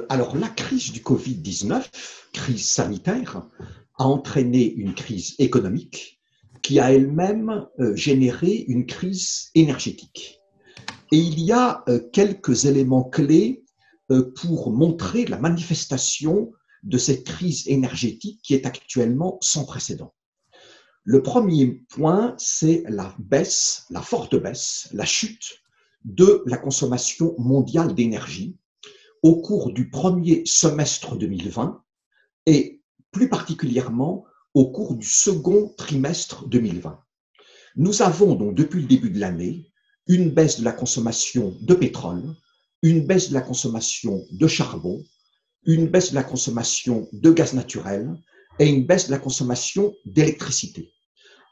Alors, la crise du Covid-19, crise sanitaire, a entraîné une crise économique qui a elle-même généré une crise énergétique. Et il y a quelques éléments clés pour montrer la manifestation de cette crise énergétique qui est actuellement sans précédent. Le premier point, c'est la baisse, la forte baisse, la chute de la consommation mondiale d'énergie au cours du premier semestre 2020 et plus particulièrement au cours du second trimestre 2020. Nous avons donc depuis le début de l'année une baisse de la consommation de pétrole, une baisse de la consommation de charbon, une baisse de la consommation de gaz naturel et une baisse de la consommation d'électricité.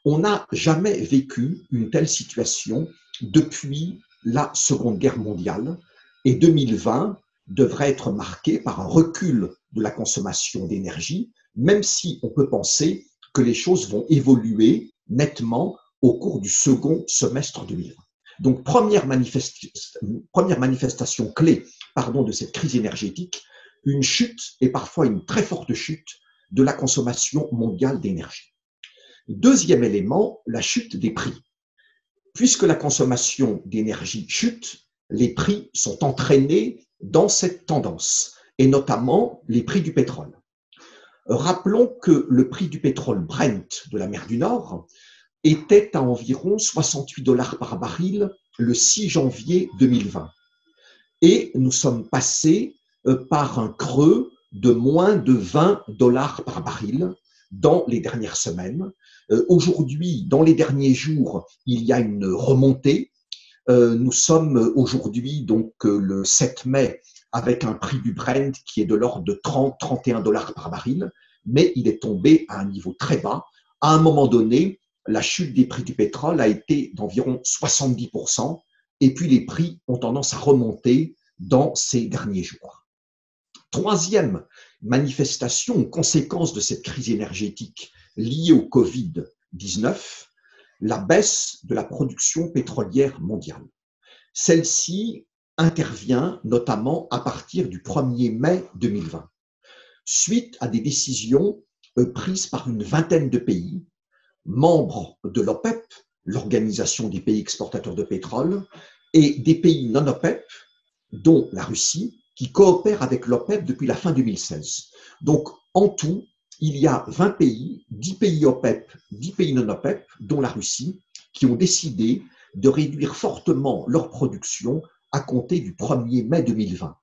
On n'a jamais vécu une telle situation depuis la Seconde Guerre mondiale et 2020 devrait être marqué par un recul de la consommation d'énergie, même si on peut penser que les choses vont évoluer nettement au cours du second semestre 2020. Donc, première manifestation clé de cette crise énergétique, une chute et parfois une très forte chute de la consommation mondiale d'énergie. Deuxième élément, la chute des prix. Puisque la consommation d'énergie chute, les prix sont entraînés dans cette tendance, et notamment les prix du pétrole. Rappelons que le prix du pétrole Brent de la mer du Nord était à environ 68 $ par baril le 6 janvier 2020. Et nous sommes passés par un creux de moins de 20 $ par baril dans les dernières semaines. Aujourd'hui, dans les derniers jours, il y a une remontée. Nous sommes aujourd'hui donc le 7 mai avec un prix du Brent qui est de l'ordre de 30-31 $ par baril, mais il est tombé à un niveau très bas. À un moment donné, la chute des prix du pétrole a été d'environ 70%, et puis les prix ont tendance à remonter dans ces derniers jours. Troisième manifestation, conséquence de cette crise énergétique liée au Covid-19, la baisse de la production pétrolière mondiale. Celle-ci intervient notamment à partir du 1er mai 2020, suite à des décisions prises par une vingtaine de pays, membres de l'OPEP, l'Organisation des pays exportateurs de pétrole, et des pays non OPEP, dont la Russie, qui coopèrent avec l'OPEP depuis la fin 2016. Donc, en tout, il y a 20 pays, 10 pays OPEP, 10 pays non OPEP, dont la Russie, qui ont décidé de réduire fortement leur production à compter du 1er mai 2020.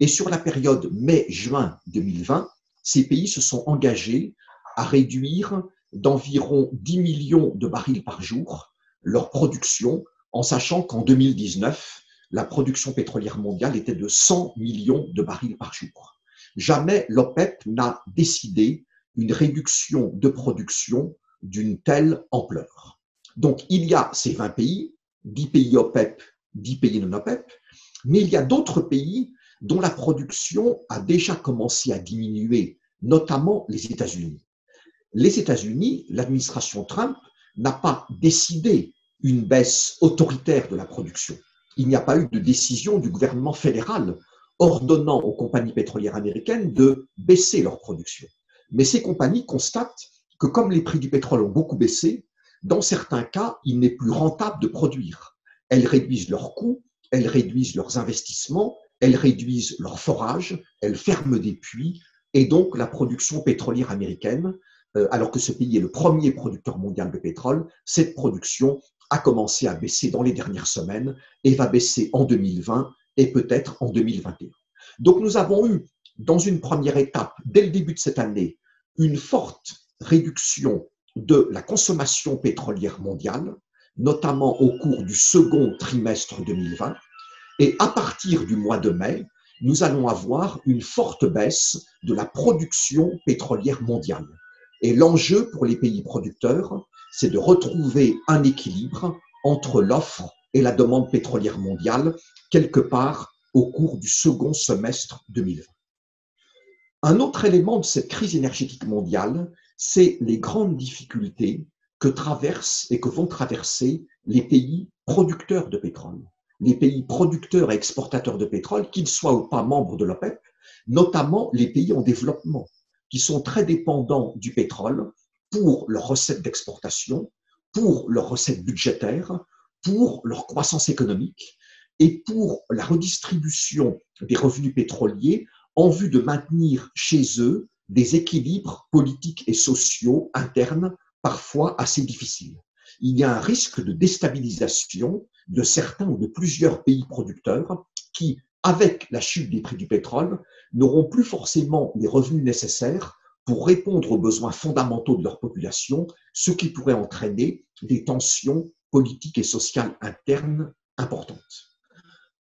Et sur la période mai-juin 2020, ces pays se sont engagés à réduire d'environ 10 millions de barils par jour leur production, en sachant qu'en 2019, la production pétrolière mondiale était de 100 millions de barils par jour. Jamais l'OPEP n'a décidé une réduction de production d'une telle ampleur. Donc, il y a ces 20 pays, 10 pays OPEP, 10 pays non OPEP, mais il y a d'autres pays dont la production a déjà commencé à diminuer, notamment les États-Unis. Les États-Unis, l'administration Trump n'a pas décidé une baisse autoritaire de la production. Il n'y a pas eu de décision du gouvernement fédéral ordonnant aux compagnies pétrolières américaines de baisser leur production. Mais ces compagnies constatent que comme les prix du pétrole ont beaucoup baissé, dans certains cas, il n'est plus rentable de produire. Elles réduisent leurs coûts, elles réduisent leurs investissements, elles réduisent leur forage, elles ferment des puits, et donc la production pétrolière américaine, alors que ce pays est le premier producteur mondial de pétrole, cette production a commencé à baisser dans les dernières semaines et va baisser en 2020 et peut-être en 2021. Donc nous avons eu, dans une première étape, dès le début de cette année, une forte réduction de la consommation pétrolière mondiale, notamment au cours du second trimestre 2020. Et à partir du mois de mai, nous allons avoir une forte baisse de la production pétrolière mondiale. Et l'enjeu pour les pays producteurs, c'est de retrouver un équilibre entre l'offre et la demande pétrolière mondiale, quelque part au cours du second semestre 2020. Un autre élément de cette crise énergétique mondiale, c'est les grandes difficultés que traversent et que vont traverser les pays producteurs de pétrole. Les pays producteurs et exportateurs de pétrole, qu'ils soient ou pas membres de l'OPEP, notamment les pays en développement, qui sont très dépendants du pétrole pour leurs recettes d'exportation, pour leurs recettes budgétaires, pour leur croissance économique et pour la redistribution des revenus pétroliers en vue de maintenir chez eux des équilibres politiques et sociaux internes parfois assez difficiles. Il y a un risque de déstabilisation de certains ou de plusieurs pays producteurs qui, avec la chute des prix du pétrole, n'auront plus forcément les revenus nécessaires pour répondre aux besoins fondamentaux de leur population, ce qui pourrait entraîner des tensions politiques et sociales internes importantes.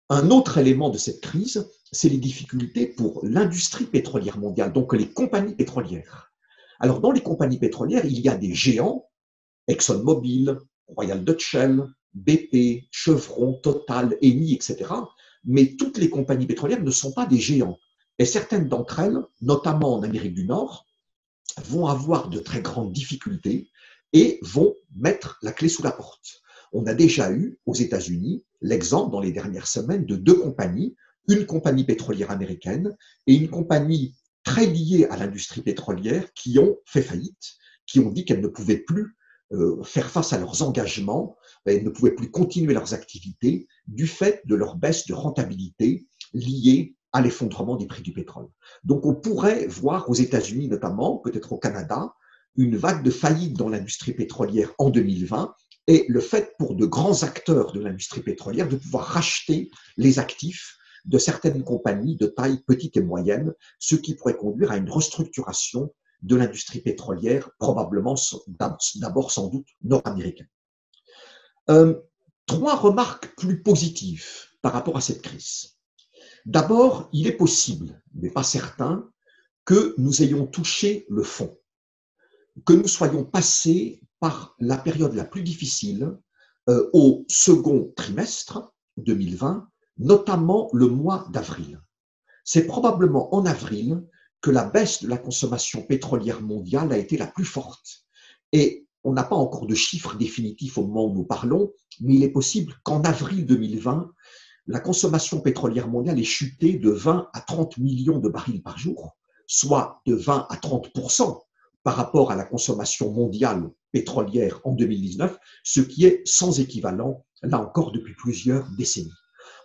Un autre élément de cette crise, c'est les difficultés pour l'industrie pétrolière mondiale, donc les compagnies pétrolières. Alors, dans les compagnies pétrolières, il y a des géants, ExxonMobil, Royal Dutch Shell, BP, Chevron, Total, Eni, etc. Mais toutes les compagnies pétrolières ne sont pas des géants. Et certaines d'entre elles, notamment en Amérique du Nord, vont avoir de très grandes difficultés et vont mettre la clé sous la porte. On a déjà eu aux États-Unis l'exemple dans les dernières semaines de deux compagnies, une compagnie pétrolière américaine et une compagnie très liée à l'industrie pétrolière qui ont fait faillite, qui ont dit qu'elles ne pouvaient plus faire face à leurs engagements, elles ne pouvaient plus continuer leurs activités du fait de leur baisse de rentabilité liée à l'effondrement des prix du pétrole. Donc on pourrait voir aux États-Unis notamment, peut-être au Canada, une vague de faillite dans l'industrie pétrolière en 2020 et le fait pour de grands acteurs de l'industrie pétrolière de pouvoir racheter les actifs de certaines compagnies de taille petite et moyenne, ce qui pourrait conduire à une restructuration de l'industrie pétrolière, probablement d'abord sans doute nord-américaine. Trois remarques plus positives par rapport à cette crise. D'abord, il est possible, mais pas certain, que nous ayons touché le fond, que nous soyons passés par la période la plus difficile au second trimestre 2020, notamment le mois d'avril. C'est probablement en avril que la baisse de la consommation pétrolière mondiale a été la plus forte. Et on n'a pas encore de chiffres définitifs au moment où nous parlons, mais il est possible qu'en avril 2020, la consommation pétrolière mondiale ait chuté de 20 à 30 millions de barils par jour, soit de 20 à 30% par rapport à la consommation mondiale pétrolière en 2019, ce qui est sans équivalent, là encore, depuis plusieurs décennies.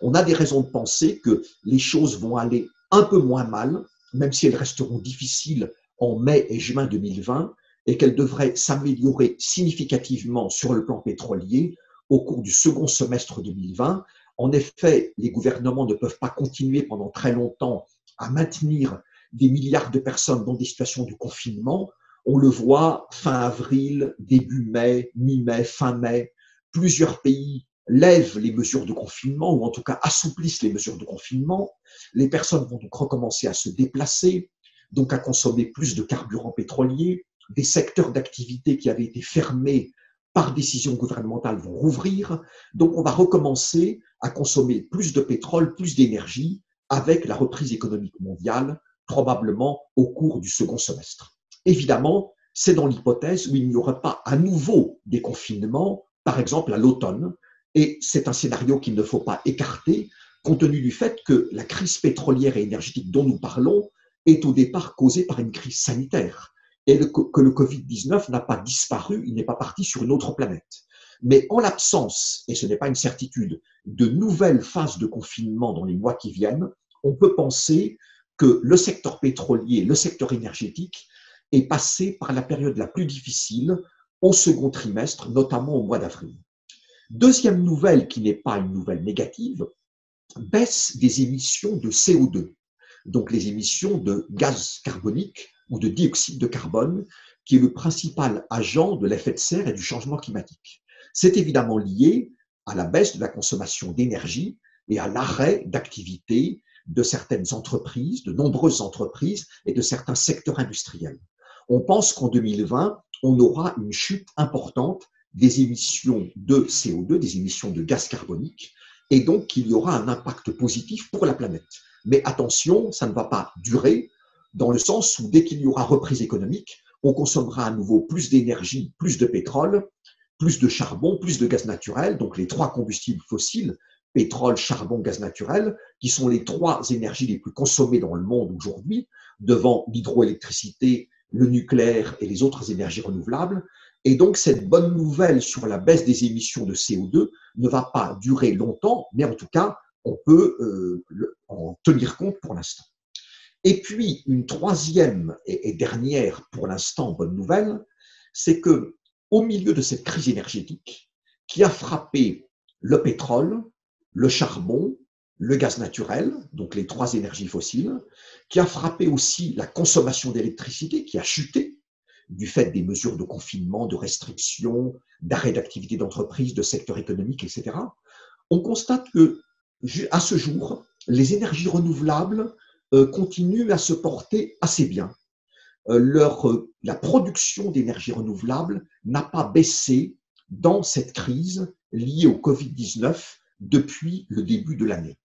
On a des raisons de penser que les choses vont aller un peu moins mal, même si elles resteront difficiles en mai et juin 2020, et qu'elles devraient s'améliorer significativement sur le plan pétrolier au cours du second semestre 2020. En effet, les gouvernements ne peuvent pas continuer pendant très longtemps à maintenir des milliards de personnes dans des situations de confinement. On le voit fin avril, début mai, mi-mai, fin mai. Plusieurs pays lèvent les mesures de confinement ou en tout cas assouplissent les mesures de confinement. Les personnes vont donc recommencer à se déplacer, donc à consommer plus de carburant pétrolier. Des secteurs d'activité qui avaient été fermés par décision gouvernementale vont rouvrir. Donc on va recommencer à consommer plus de pétrole, plus d'énergie avec la reprise économique mondiale, probablement au cours du second semestre. Évidemment, c'est dans l'hypothèse où il n'y aura pas à nouveau des confinements, par exemple à l'automne, et c'est un scénario qu'il ne faut pas écarter, compte tenu du fait que la crise pétrolière et énergétique dont nous parlons est au départ causée par une crise sanitaire, et que le Covid-19 n'a pas disparu, il n'est pas parti sur une autre planète. Mais en l'absence, et ce n'est pas une certitude, de nouvelles phases de confinement dans les mois qui viennent, on peut penser que le secteur pétrolier, le secteur énergétique est passé par la période la plus difficile au second trimestre, notamment au mois d'avril. Deuxième nouvelle qui n'est pas une nouvelle négative, baisse des émissions de CO2, donc les émissions de gaz carbonique ou de dioxyde de carbone, qui est le principal agent de l'effet de serre et du changement climatique. C'est évidemment lié à la baisse de la consommation d'énergie et à l'arrêt d'activité de certaines entreprises, de nombreuses entreprises et de certains secteurs industriels. On pense qu'en 2020, on aura une chute importante des émissions de CO2, des émissions de gaz carbonique, et donc qu'il y aura un impact positif pour la planète. Mais attention, ça ne va pas durer, dans le sens où dès qu'il y aura reprise économique, on consommera à nouveau plus d'énergie, plus de pétrole, plus de charbon, plus de gaz naturel, donc les trois combustibles fossiles pétrole, charbon, gaz naturel, qui sont les trois énergies les plus consommées dans le monde aujourd'hui, devant l'hydroélectricité, le nucléaire et les autres énergies renouvelables. Et donc, cette bonne nouvelle sur la baisse des émissions de CO2 ne va pas durer longtemps, mais en tout cas, on peut en tenir compte pour l'instant. Et puis, une troisième et dernière, pour l'instant, bonne nouvelle, c'est que au milieu de cette crise énergétique qui a frappé le pétrole, le charbon, le gaz naturel, donc les trois énergies fossiles, qui a frappé aussi la consommation d'électricité, qui a chuté du fait des mesures de confinement, de restrictions, d'arrêt d'activité d'entreprise, de secteur économique, etc. On constate que, à ce jour, les énergies renouvelables continuent à se porter assez bien. La production d'énergie renouvelable n'a pas baissé dans cette crise liée au Covid-19 depuis le début de l'année.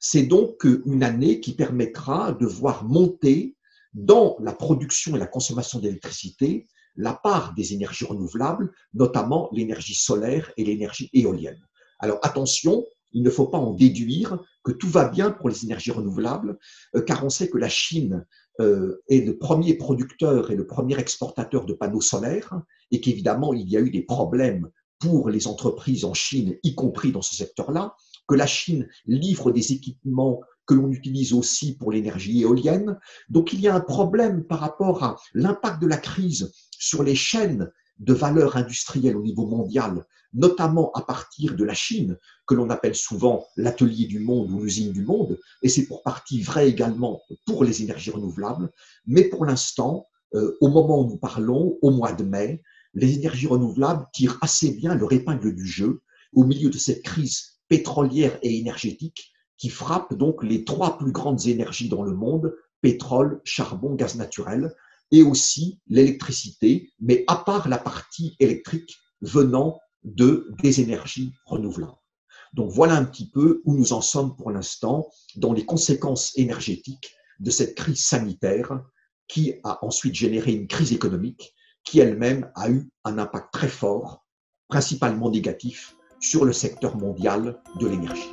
C'est donc une année qui permettra de voir monter dans la production et la consommation d'électricité la part des énergies renouvelables, notamment l'énergie solaire et l'énergie éolienne. Alors attention, il ne faut pas en déduire que tout va bien pour les énergies renouvelables, car on sait que la Chine est le premier producteur et le premier exportateur de panneaux solaires, et qu'évidemment, il y a eu des problèmes pour les entreprises en Chine, y compris dans ce secteur-là, que la Chine livre des équipements que l'on utilise aussi pour l'énergie éolienne. Donc, il y a un problème par rapport à l'impact de la crise sur les chaînes de valeur industrielle au niveau mondial, notamment à partir de la Chine, que l'on appelle souvent l'atelier du monde ou l'usine du monde, et c'est pour partie vrai également pour les énergies renouvelables. Mais pour l'instant, au moment où nous parlons, au mois de mai, les énergies renouvelables tirent assez bien leur épingle du jeu au milieu de cette crise pétrolière et énergétique qui frappe donc les trois plus grandes énergies dans le monde, pétrole, charbon, gaz naturel, et aussi l'électricité, mais à part la partie électrique venant des énergies renouvelables. Donc voilà un petit peu où nous en sommes pour l'instant dans les conséquences énergétiques de cette crise sanitaire qui a ensuite généré une crise économique qui elle-même a eu un impact très fort, principalement négatif, sur le secteur mondial de l'énergie.